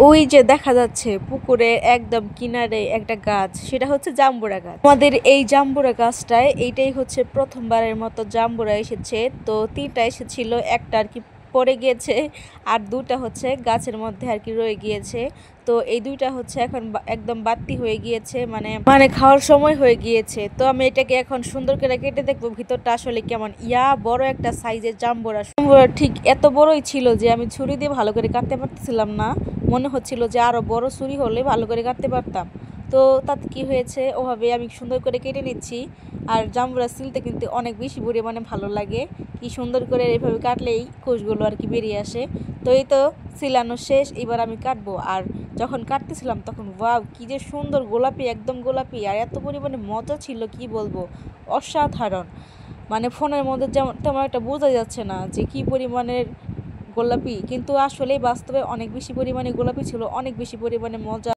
ওই যে দেখা যাচ্ছে পুকুরের একদম কিনারে একটা গাছ, সেটা হচ্ছে জাম্বুরা গাছ। আমাদের এই জাম্বুরা গাছটায় এইটাই হচ্ছে প্রথমবারের মতো জাম্বুরা এসেছে। তো 3টা এসেছিল, একটা আর কি পড়ে গিয়েছে, আর 2টা হচ্ছে গাছের মধ্যে আর কি রয়ে গিয়েছে। তো এই 2টা হচ্ছে এখন একদম বাড়তি হয়ে গিয়েছে, মানে মানে খাওয়ার সময় হয়ে গিয়েছে। তো আমি এটাকে এখন সুন্দর করে কেটে দেখবো ভিতরটা আসলে কেমন। বড় একটা সাইজের জাম্বুরা, ঠিক এত বড়ই ছিল যে আমি ছুরি দিয়ে ভালো করে কাটতে পারতেছিলাম না। মনে হচ্ছিল যে আরো বড় ছুরি হলে ভালো করে কাটতে পারতাম। তো তাতে কি হয়েছে, ওভাবে আমি সুন্দর করে কেটে নিচ্ছি। আর জাম্বুরা ছিলতে কিন্তু অনেক বেশি পরিমাণে ভালো লাগে, কি সুন্দর করে এইভাবে কাটলেই কোষগুলো আর কি বেরিয়ে আসে। তো এই তো ছিলানো শেষ, এবার আমি কাটবো। আর যখন কাটতেছিলাম তখন ওয়াও, কি যে সুন্দর গোলাপি, একদম গোলাপি, আর এত পরিমাণে মজা ছিল কি বলবো, অসাধারণ। মানে ফোনের মধ্যে যেমন তেমন একটা বোঝা যাচ্ছে না যে কি পরিমাণের গোলাপি, কিন্তু আসলে বাস্তবে অনেক বেশি পরিমাণে গোলাপি ছিল, অনেক বেশি পরিমাণে মজা।